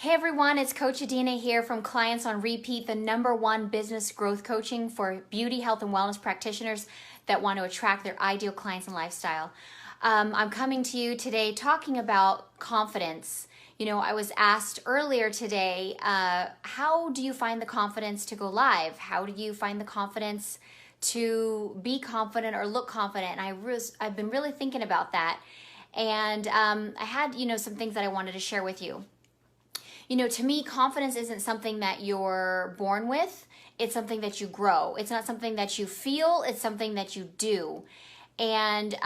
Hey everyone, it's Coach Adina here from Clients on Repeat, the #1 business growth coaching for beauty, health, and wellness practitioners that want to attract their ideal clients and lifestyle. I'm coming to you today talking about confidence. You know, I was asked earlier today, how do you find the confidence to go live? How do you find the confidence to be confident or look confident? And I've been really thinking about that. And I had, some things that I wanted to share with you. To me, confidence isn't something that you're born with. It's something that you grow. It's not something that you feel. It's something that you do. And,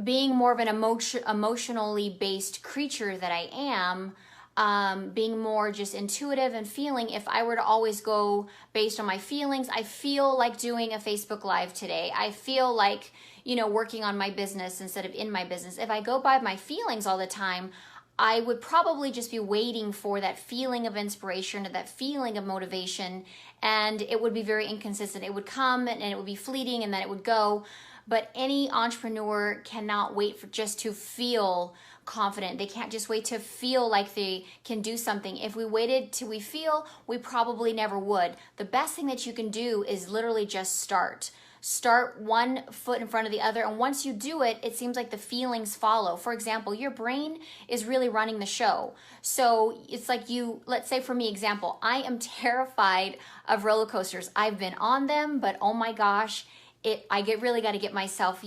being more of an emotionally based creature that I am, being more just intuitive and feeling, if I were to always go based on my feelings, I feel like doing a Facebook Live today. I feel like, working on my business instead of in my business. If I go by my feelings all the time, I would probably just be waiting for that feeling of inspiration or that feeling of motivation, and it would be very inconsistent. It would come and it would be fleeting and then it would go. But any entrepreneur cannot wait for just to feel confident. They can't just wait to feel like they can do something. If we waited till we feel, we probably never would. The best thing that you can do is literally just start. Start one foot in front of the other, and once you do it, it seems like the feelings follow. For example, your brain is really running the show. So it's like let's say for me, example, I am terrified of roller coasters. I've been on them, but oh my gosh, I really got to get myself,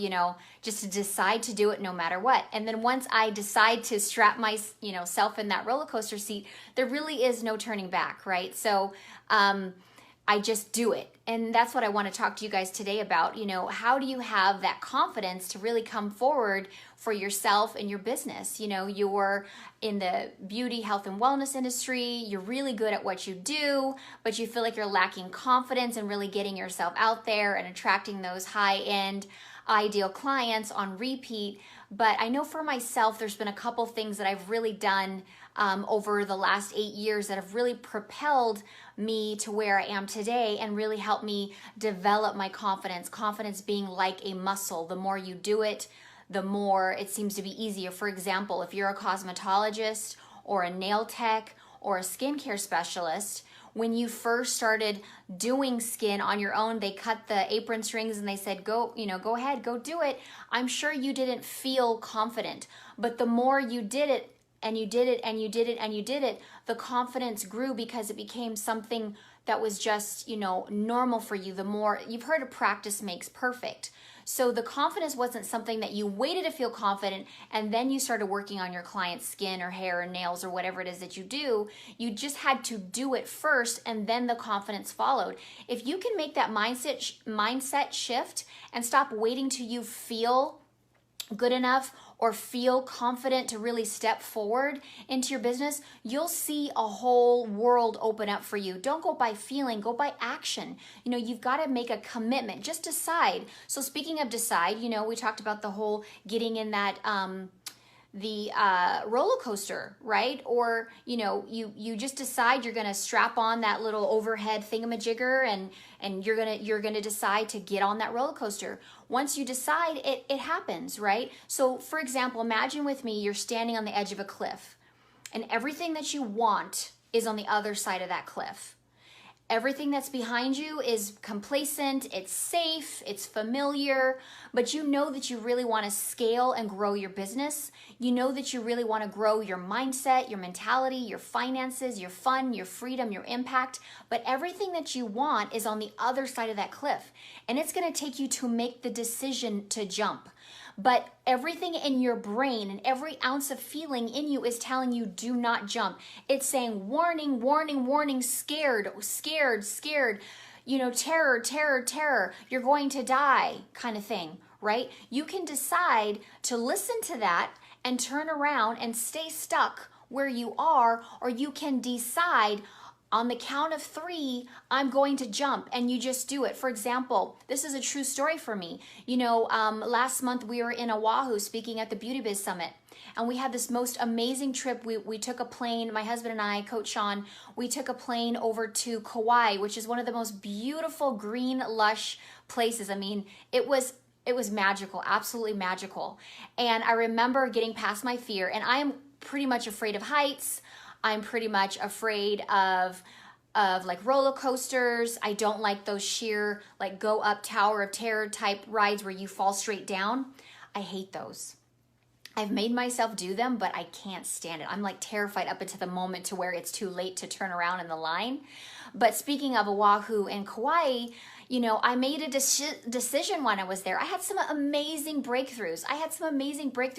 just to decide to do it no matter what. And then once I decide to strap my, self in that roller coaster seat, there really is no turning back, right? So, I just do it. And that's what I want to talk to you guys today about. How do you have that confidence to really come forward for yourself and your business? You're in the beauty, health, and wellness industry. You're really good at what you do, but you feel like you're lacking confidence in really getting yourself out there and attracting those high-end, ideal clients on repeat. But I know for myself, there's been a couple things that I've really done over the last 8 years that have really propelled me to where I am today and really helped me develop my confidence. Confidence being like a muscle. The more you do it, the more it seems to be easier. For example, if you're a cosmetologist or a nail tech or a skincare specialist, when you first started doing skin on your own, they cut the apron strings and they said, go ahead, go do it. I'm sure you didn't feel confident, but the more you did it, and you did it, and you did it, and you did it, the confidence grew because it became something that was just, normal for you. The more, you've heard of practice makes perfect. So the confidence wasn't something that you waited to feel confident and then you started working on your client's skin or hair or nails or whatever it is that you do. You just had to do it first and then the confidence followed. If you can make that mindset shift and stop waiting till you feel good enough or feel confident to really step forward into your business, you'll see a whole world open up for you. Don't go by feeling, go by action. You've got to make a commitment. Just decide. So speaking of decide, we talked about the whole getting in that the roller coaster, right? Or you just decide you're going to strap on that little overhead thingamajigger and you're gonna decide to get on that roller coaster. Once you decide, it happens, right? So for example, imagine with me you're standing on the edge of a cliff and everything that you want is on the other side of that cliff. Everything that's behind you is complacent, it's safe, it's familiar, but you know that you really want to scale and grow your business. You know that you really want to grow your mindset, your mentality, your finances, your fun, your freedom, your impact, but everything that you want is on the other side of that cliff. And it's going to take you to make the decision to jump. But everything in your brain and every ounce of feeling in you is telling you do not jump. It's saying warning, warning, warning, scared, scared, scared, terror, terror, terror, you're going to die kind of thing, right? You can decide to listen to that and turn around and stay stuck where you are, or you can decide on the count of 3, I'm going to jump, and you just do it. For example, this is a true story for me. Last month we were in Oahu speaking at the Beauty Biz Summit, and we had this most amazing trip. We took a plane, my husband and I, Coach Sean, we took a plane over to Kauai, which is one of the most beautiful, green, lush places. I mean, it was magical, absolutely magical. And I remember getting past my fear, and I am pretty much afraid of heights. I'm pretty much afraid of like roller coasters. I don't like those sheer like go up Tower of Terror type rides where you fall straight down. I hate those. I've made myself do them, but I can't stand it. I'm like terrified up until the moment to where it's too late to turn around in the line. But speaking of Oahu and Kauai, you know, I made a decision when I was there. I had some amazing breakthroughs.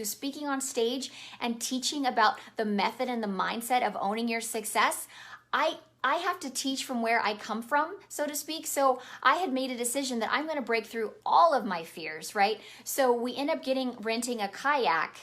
Speaking on stage and teaching about the method and the mindset of owning your success. I have to teach from where I come from, so to speak. So I had made a decision that I'm going to break through all of my fears, right? So we end up renting a kayak,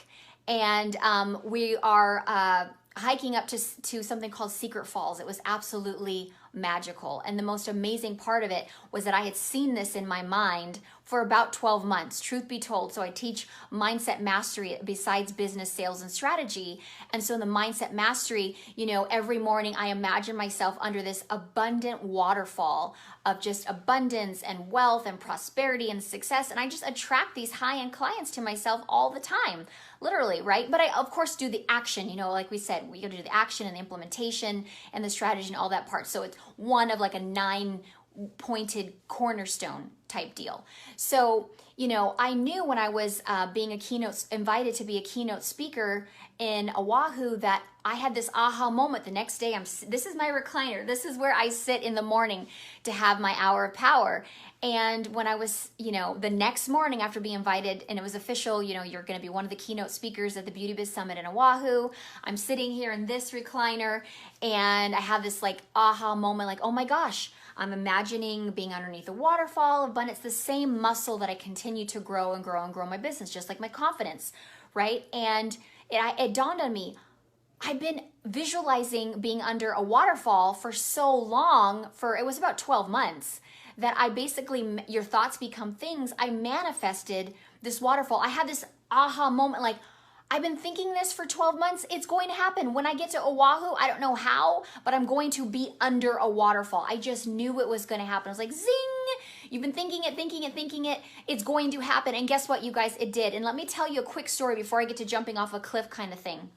and we are hiking up to something called Secret Falls. It was absolutely magical. And the most amazing part of it was that I had seen this in my mind for about 12 months, truth be told. So I teach mindset mastery besides business, sales, and strategy. And so in the mindset mastery, you know, every morning I imagine myself under this abundant waterfall of just abundance and wealth and prosperity and success. And I just attract these high-end clients to myself all the time, literally, right? But I, of course, do the action, you know, like we said, we got to do the action and the implementation and the strategy and all that part. So it's one of like a 9-pointed cornerstone type deal. So, you know, I knew when I was being invited to be a keynote speaker in Oahu that I had this aha moment. The next day, this is my recliner. This is where I sit in the morning to have my hour of power. And when I was, you know, the next morning after being invited and it was official, you know, you're going to be one of the keynote speakers at the Beauty Biz Summit in Oahu. I'm sitting here in this recliner and I have this like aha moment, like, oh my gosh, I'm imagining being underneath a waterfall of abundance, the same muscle that I continue to grow and grow and grow my business, just like my confidence, right? And it dawned on me, I've been visualizing being under a waterfall for so long, it was about 12 months, that I basically, your thoughts become things. I manifested this waterfall. I had this aha moment, like, I've been thinking this for 12 months. It's going to happen. When I get to Oahu, I don't know how, but I'm going to be under a waterfall. I just knew it was going to happen. I was like, zing! You've been thinking it. It's going to happen. And guess what, you guys? It did. And let me tell you a quick story before I get to jumping off a cliff kind of thing.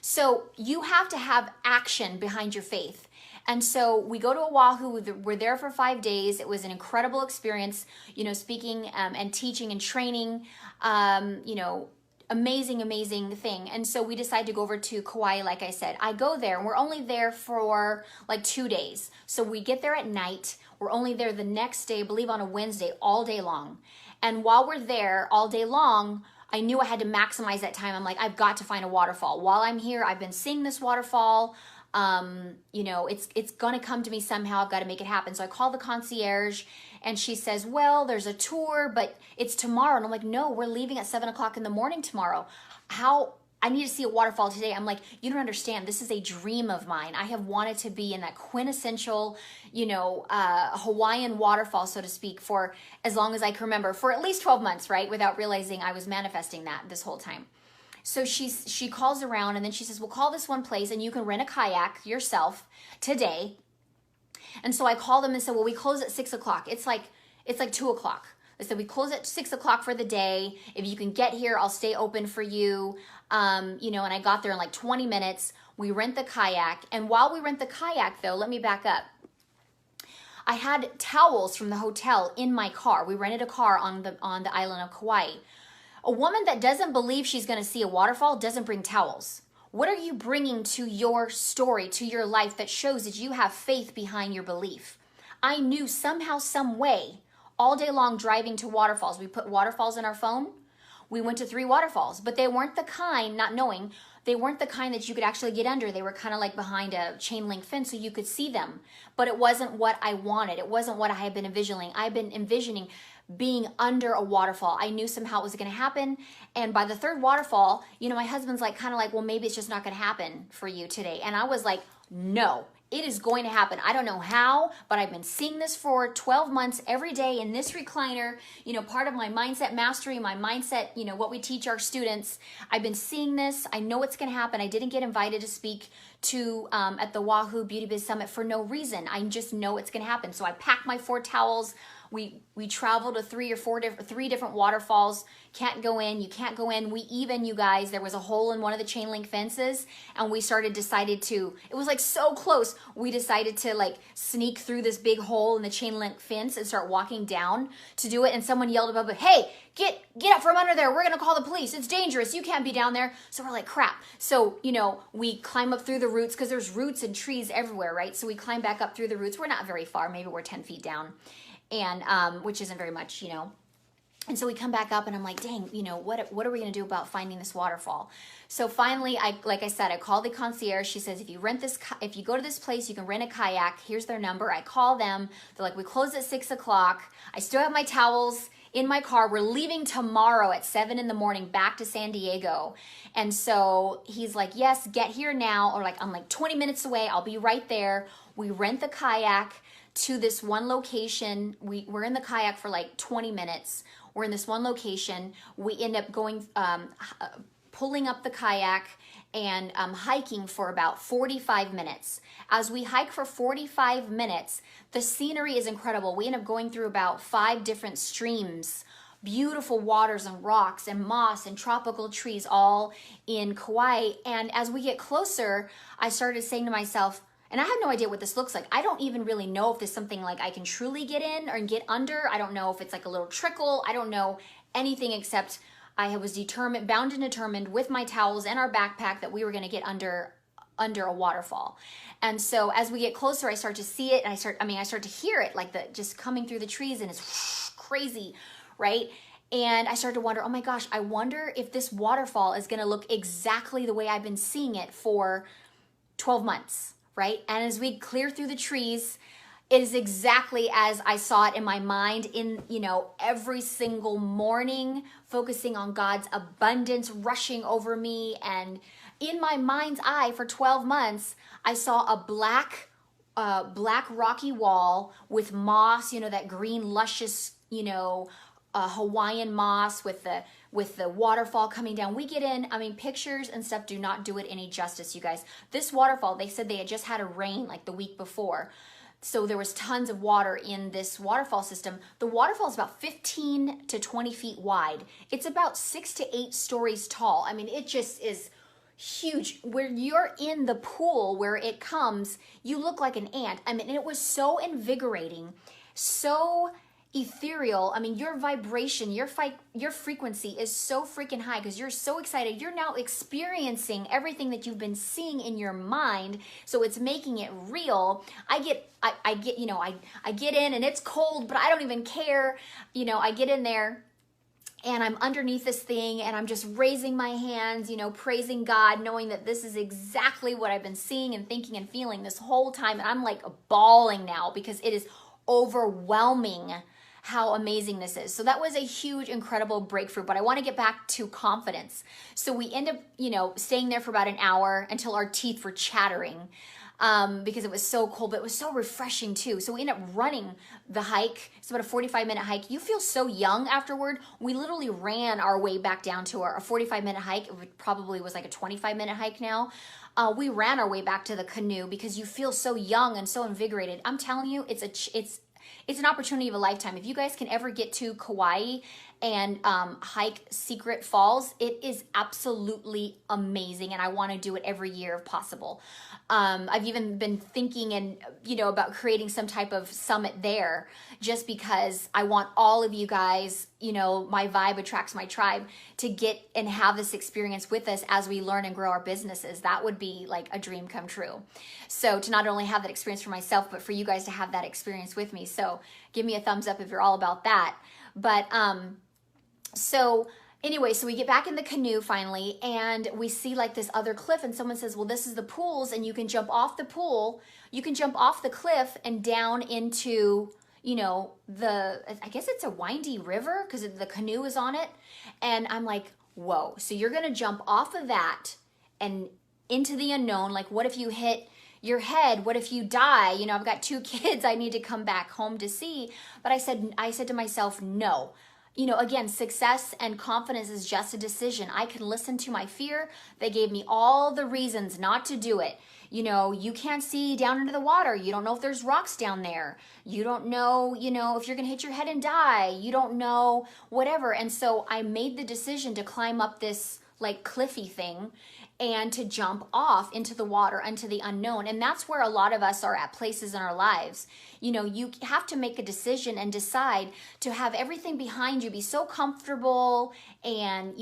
So you have to have action behind your faith. And so we go to Oahu. We're there for 5 days. It was an incredible experience, you know, speaking and teaching and training, you know, amazing thing. And so we decided to go over to Kauai. Like I said, I go there and we're only there for like 2 days. So we get there at night. We're only there the next day, I believe on a Wednesday, all day long. And while we're there all day long, I knew I had to maximize that time. I'm like, I've got to find a waterfall. While I'm here, I've been seeing this waterfall. You know, it's gonna come to me somehow. I've got to make it happen. So I call the concierge and she says, well, there's a tour, but it's tomorrow. And I'm like, no, we're leaving at 7 o'clock in the morning tomorrow. I need to see a waterfall today. I'm like, you don't understand. This is a dream of mine. I have wanted to be in that quintessential, you know, Hawaiian waterfall, so to speak, for as long as I can remember, for at least 12 months, right? Without realizing I was manifesting that this whole time. So she calls around and then she says, well, call this one place and you can rent a kayak yourself today. And so I called them and said, well, we close at 6 o'clock. It's like 2 o'clock. I said, we close at 6 o'clock for the day. If you can get here, I'll stay open for you. You know, and I got there in like 20 minutes. We rent the kayak. And while we rent the kayak though, let me back up. I had towels from the hotel in my car. We rented a car on the island of Kauai. A woman that doesn't believe she's going to see a waterfall doesn't bring towels. What are you bringing to your story, to your life that shows that you have faith behind your belief? I knew somehow, some way, all day long driving to waterfalls. We put waterfalls in our phone. We went to 3 waterfalls, but they weren't the kind, not knowing, they weren't the kind that you could actually get under. They were kind of like behind a chain link fence so you could see them. But it wasn't what I wanted. It wasn't what I had been envisioning. I've been envisioning being under a waterfall. I knew somehow it was going to happen. And by the 3rd waterfall, you know, my husband's like, kind of like, well, maybe it's just not going to happen for you today. And I was like, no, it is going to happen. I don't know how, but I've been seeing this for 12 months every day in this recliner, you know, part of my mindset mastery, my mindset, you know, what we teach our students. I've been seeing this. I know it's going to happen. I didn't get invited to speak to at the Oahu Beauty Biz Summit for no reason. I just know it's going to happen. So I packed my 4 towels. We traveled to three different waterfalls. Can't go in. You can't go in. You guys, there was a hole in one of the chain link fences, and we decided to, it was like so close. We decided to like sneak through this big hole in the chain link fence and start walking down to do it. And someone yelled above, "Hey, get up from under there. We're going to call the police. It's dangerous. You can't be down there." So we're like, crap. So, we climb up through the roots because there's roots and trees everywhere, right? So we climb back up through the roots. We're not very far. Maybe we're 10 feet down, and which isn't very much, And so we come back up and I'm like, dang, what are we going to do about finding this waterfall? So finally, like I said, I called the concierge. She says, if you go to this place, you can rent a kayak. Here's their number. I call them. They're like, we close at 6 o'clock. I still have my towels in my car. We're leaving tomorrow at 7 in the morning back to San Diego. And so he's like, yes, get here now. Or I'm like 20 minutes away. I'll be right there. We rent the kayak to this one location. We're in the kayak for like 20 minutes. We're in this one location. We end up going, pulling up the kayak and hiking for about 45 minutes. As we hike for 45 minutes, the scenery is incredible. We end up going through about 5 different streams, beautiful waters and rocks and moss and tropical trees all in Kauai. And as we get closer, I started saying to myself, and I have no idea what this looks like. I don't even really know if this is something like I can truly get in or get under. I don't know if it's like a little trickle. I don't know anything except I was bound and determined with my towels and our backpack that we were going to get under a waterfall. And so as we get closer, I start to see it, and I start to hear it, like just coming through the trees, and it's crazy, right? And I started to wonder, oh my gosh, I wonder if this waterfall is going to look exactly the way I've been seeing it for 12 months. Right? And as we clear through the trees, it is exactly as I saw it in my mind in, every single morning, focusing on God's abundance rushing over me. And in my mind's eye for 12 months, I saw a black rocky wall with moss, that green, luscious, Hawaiian moss with the waterfall coming down. We get in, pictures and stuff do not do it any justice, you guys. This waterfall, they said they had just had a rain like the week before. So there was tons of water in this waterfall system. The waterfall is about 15 to 20 feet wide. It's about 6 to 8 stories tall. It just is huge. Where you're in the pool where it comes, you look like an ant. It was so invigorating, so ethereal. Your vibration, your frequency is so freaking high because you're so excited. You're now experiencing everything that you've been seeing in your mind, so it's making it real. I get in and it's cold, but I don't even care. I get in there and I'm underneath this thing and I'm just raising my hands, praising God, knowing that this is exactly what I've been seeing and thinking and feeling this whole time. And I'm like bawling now because it is overwhelming how amazing this is. So that was a huge, incredible breakthrough, but I want to get back to confidence. So we end up, staying there for about an hour until our teeth were chattering because it was so cold, but it was so refreshing too. So we end up running the hike. It's about a 45-minute hike. You feel so young afterward. We literally ran our way back down to a 45-minute hike. It probably was like a 25-minute hike now. We ran our way back to the canoe because you feel so young and so invigorated. I'm telling you, it's an opportunity of a lifetime. If you guys can ever get to Kauai and hike Secret Falls, it is absolutely amazing, and I want to do it every year if possible. I've even been thinking about creating some type of summit there, just because I want all of you guys, my vibe attracts my tribe, to get and have this experience with us as we learn and grow our businesses. That would be like a dream come true. So to not only have that experience for myself, but for you guys to have that experience with me. So give me a thumbs up if you're all about that. But so anyway, so we get back in the canoe finally, and we see like this other cliff, and someone says, well, this is the pools, and you can jump off the pool, you can jump off the cliff and down into, I guess it's a windy river because the canoe is on it. And I'm like, whoa, so you're going to jump off of that and into the unknown. Like, what if you hit your head? What if you die? I've got 2 kids I need to come back home to see. But I said to myself, no. again, success and confidence is just a decision. I can listen to my fear. They gave me all the reasons not to do it. You can't see down into the water. You don't know if there's rocks down there. You don't know, if you're going to hit your head and die. You don't know whatever. And so I made the decision to climb up this like cliffy thing and to jump off into the water, into the unknown. And that's where a lot of us are at places in our lives. You have to make a decision and decide to have everything behind you be so comfortable and,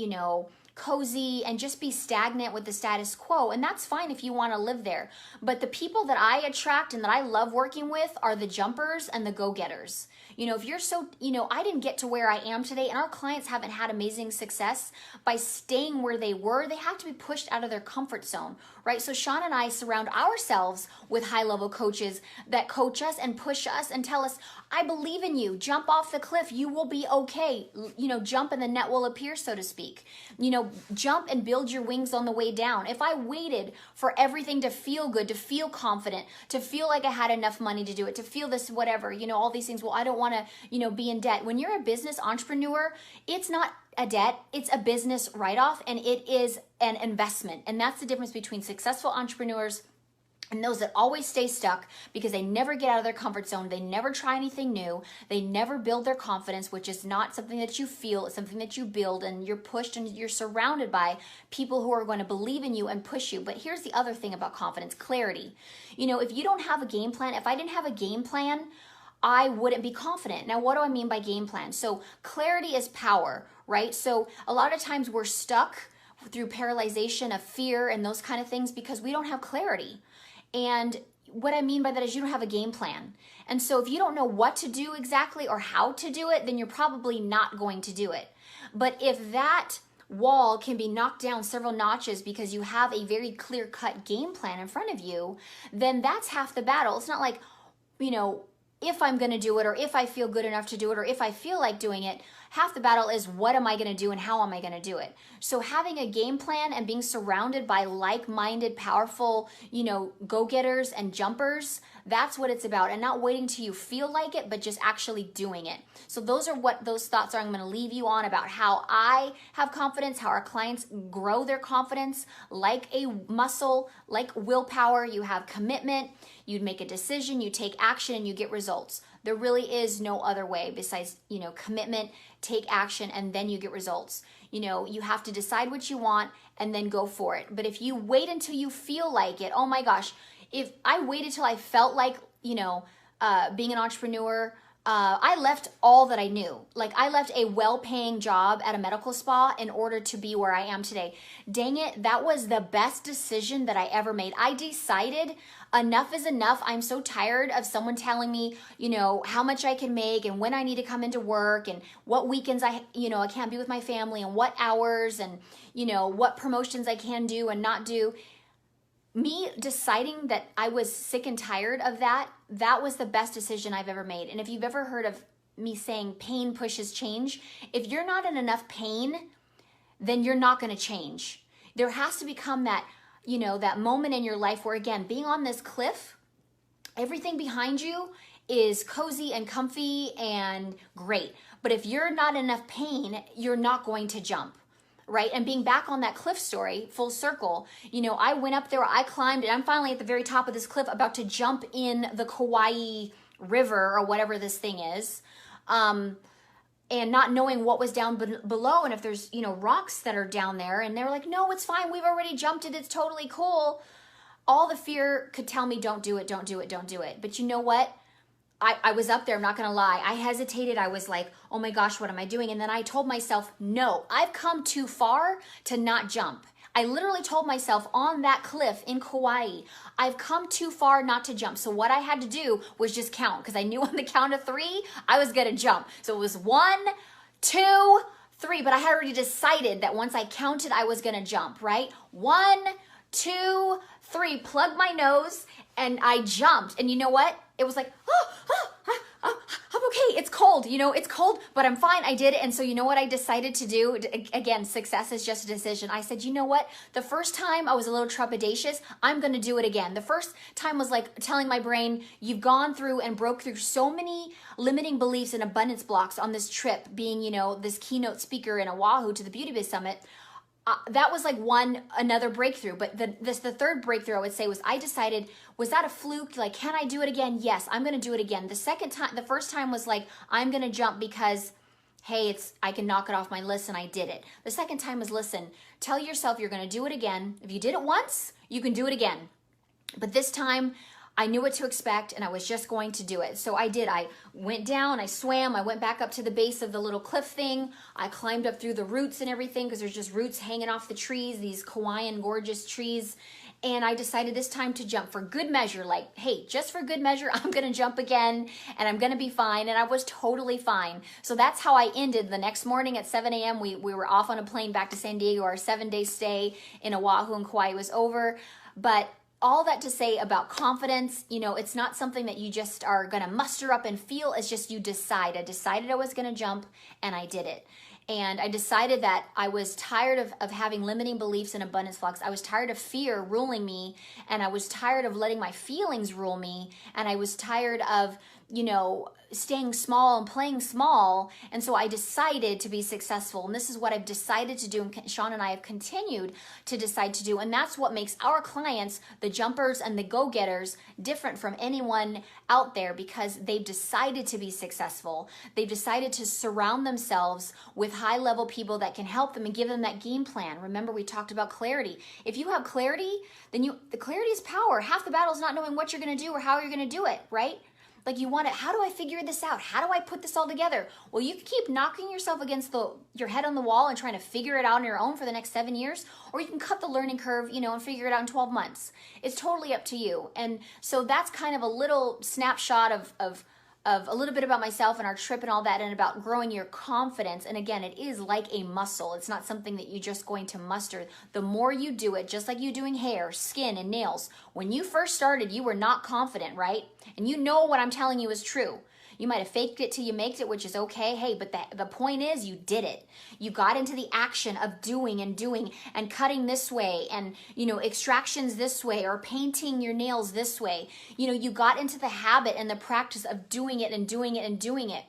cozy and just be stagnant with the status quo. And that's fine if you want to live there. But the people that I attract and that I love working with are the jumpers and the go-getters. If you're so, I didn't get to where I am today, and our clients haven't had amazing success by staying where they were. They have to be pushed out of their comfort zone, right? So Sean and I surround ourselves with high-level coaches that coach us and push us and tell us, I believe in you. Jump off the cliff. You will be okay. Jump and the net will appear, so to speak. Jump and build your wings on the way down. If I waited for everything to feel good, to feel confident, to feel like I had enough money to do it, to feel this, whatever, all these things, well, I don't want to, be in debt. When you're a business entrepreneur, it's not a debt, it's a business write-off, and it is an investment. And that's the difference between successful entrepreneurs and those that always stay stuck because they never get out of their comfort zone. They never try anything new. They never build their confidence, which is not something that you feel. It's something that you build, and you're pushed and you're surrounded by people who are going to believe in you and push you. But here's the other thing about confidence, clarity. If you don't have a game plan, if I didn't have a game plan, I wouldn't be confident. Now, what do I mean by game plan? So clarity is power, right? So a lot of times we're stuck through paralyzation of fear and those kind of things because we don't have clarity. And what I mean by that is you don't have a game plan. And so if you don't know what to do exactly or how to do it, then you're probably not going to do it. But if that wall can be knocked down several notches because you have a very clear-cut game plan in front of you, then that's half the battle. It's not like, if I'm going to do it, or if I feel good enough to do it, or if I feel like doing it. Half the battle is what am I going to do and how am I going to do it? So having a game plan and being surrounded by like-minded, powerful, go-getters and jumpers, that's what it's about. And not waiting till you feel like it, but just actually doing it. So those are what those thoughts are I'm going to leave you on about how I have confidence, how our clients grow their confidence like a muscle, like willpower. You have commitment, you make a decision, you take action, and you get results. There really is no other way besides, commitment, take action, and then you get results. You have to decide what you want and then go for it. But if you wait until you feel like it, oh my gosh, if I waited till I felt like, being an entrepreneur, I left all that I knew. Like I left a well-paying job at a medical spa in order to be where I am today. Dang it, that was the best decision that I ever made. I decided enough is enough. I'm so tired of someone telling me, how much I can make and when I need to come into work and what weekends I can't be with my family and what hours and, what promotions I can do and not do. Me deciding that I was sick and tired of that was the best decision I've ever made. And if you've ever heard of me saying pain pushes change, if you're not in enough pain, then you're not going to change. There has to become that, that moment in your life where, again, being on this cliff, everything behind you is cozy and comfy and great. But if you're not in enough pain, you're not going to jump. Right? And being back on that cliff story, full circle, I went up there, I climbed, and I'm finally at the very top of this cliff about to jump in the Kauai River or whatever this thing is, and not knowing what was down below and if there's, rocks that are down there. And they're like, no, it's fine. We've already jumped it. It's totally cool. All the fear could tell me, don't do it, don't do it, don't do it. But you know what? I was up there, I'm not going to lie. I hesitated. I was like, oh my gosh, what am I doing? And then I told myself, no, I've come too far to not jump. I literally told myself on that cliff in Kauai, I've come too far not to jump. So what I had to do was just count because I knew on the count of 3, I was going to jump. So it was 1, 2, 3, but I had already decided that once I counted, I was going to jump, right? 1, 2, 3, plug my nose, and I jumped. And you know what? It was like, I'm okay. It's cold, it's cold, but I'm fine. I did it. And so you know what I decided to do? Again, success is just a decision. I said, you know what? The first time I was a little trepidatious, I'm going to do it again. The first time was like telling my brain, you've gone through and broke through so many limiting beliefs and abundance blocks on this trip, being, this keynote speaker in Oahu to the Beauty Biz Summit. That was like another breakthrough. But the third breakthrough I would say was I decided, was that a fluke? Like, can I do it again? Yes, I'm going to do it again. The first time was like, I'm going to jump because, hey, I can knock it off my list, and I did it. The second time was, listen, tell yourself you're going to do it again. If you did it once, you can do it again. But this time, I knew what to expect, and I was just going to do it. So I did. I went down, I swam, I went back up to the base of the little cliff thing. I climbed up through the roots and everything, because there's just roots hanging off the trees, these Hawaiian gorgeous trees. And I decided this time to jump for good measure. Like, hey, just for good measure, I'm going to jump again, and I'm going to be fine. And I was totally fine. So that's how I ended. The next morning at 7 a.m., we were off on a plane back to San Diego. Our 7-day stay in Oahu and Kauai was over. But all that to say about confidence, it's not something that you just are going to muster up and feel. It's just you decide. I decided I was going to jump, and I did it. And I decided that I was tired of having limiting beliefs and abundance blocks. I was tired of fear ruling me, and I was tired of letting my feelings rule me, and I was tired of, staying small and playing small. And so I decided to be successful. And this is what I've decided to do. And Sean and I have continued to decide to do. And that's what makes our clients, the jumpers and the go-getters, different from anyone out there, because they've decided to be successful. They've decided to surround themselves with high-level people that can help them and give them that game plan. Remember, we talked about clarity. If you have clarity, then the clarity is power. Half the battle is not knowing what you're going to do or how you're going to do it, right? Like, you want it, how do I figure this out? How do I put this all together? Well, you can keep knocking yourself against your head on the wall and trying to figure it out on your own for the next 7 years, or you can cut the learning curve, and figure it out in 12 months. It's totally up to you. And so that's kind of a little snapshot of a little bit about myself and our trip and all that, and about growing your confidence. And again, it is like a muscle. It's not something that you're just going to muster. The more you do it, just like you doing hair, skin, and nails, when you first started, you were not confident, right? And what I'm telling you is true. You might have faked it till you maked it, which is okay. Hey, but the point is, you did it. You got into the action of doing and cutting this way, and, extractions this way, or painting your nails this way. You got into the habit and the practice of doing it and doing it and doing it.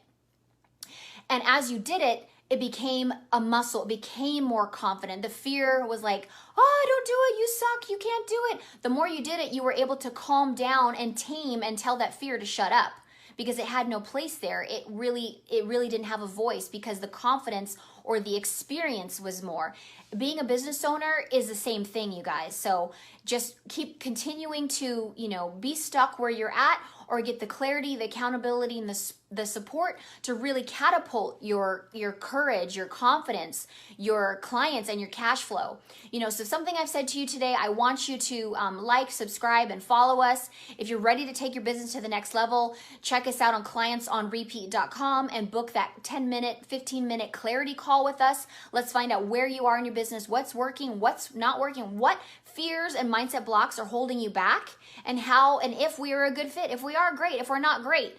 And as you did it, it became a muscle. It became more confident. The fear was like, oh, don't do it. You suck. You can't do it. The more you did it, you were able to calm down and tame and tell that fear to shut up, because it had no place there. It really didn't have a voice, because the confidence or the experience was more. Being a business owner is the same thing, you guys. So just keep continuing to, be stuck where you're at, or get the clarity, the accountability, and the support to really catapult your courage, your confidence, your clients, and your cash flow. So something I've said to you today, I want you to like, subscribe, and follow us. If you're ready to take your business to the next level, check us out on clientsonrepeat.com and book that 10-minute, 15-minute clarity call with us. Let's find out where you are in your business, what's working, what's not working, what fears and mindset blocks are holding you back, and how, and if we are a good fit, if we are great, if we're not great,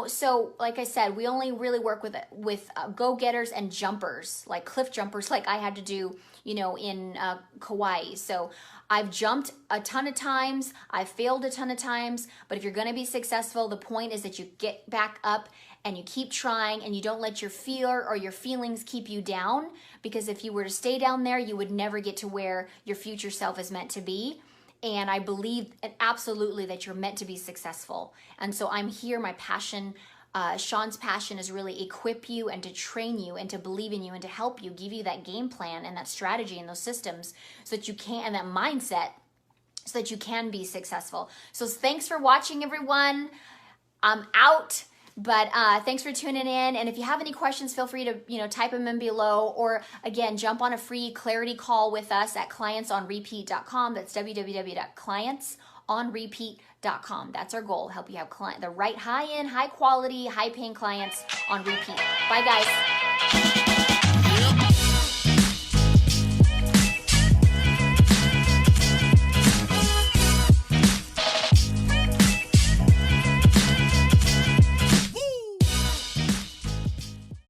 So like I said, we only really work with go-getters and jumpers, like cliff jumpers, like I had to do, in Kauai. So I've jumped a ton of times, I've failed a ton of times, but if you're going to be successful, the point is that you get back up and you keep trying, and you don't let your fear or your feelings keep you down, because if you were to stay down there, you would never get to where your future self is meant to be. And I believe absolutely that you're meant to be successful. And so I'm here, my passion, Sean's passion is really equip you and to train you and to believe in you and to help you, give you that game plan and that strategy and those systems so that you can, and that mindset, so that you can be successful. So thanks for watching, everyone. I'm out. But thanks for tuning in. And if you have any questions, feel free to type them in below, or again, jump on a free clarity call with us at clientsonrepeat.com. That's www.clientsonrepeat.com. That's our goal. Help you have the right high-end, high-quality, high-paying clients on repeat. Bye, guys.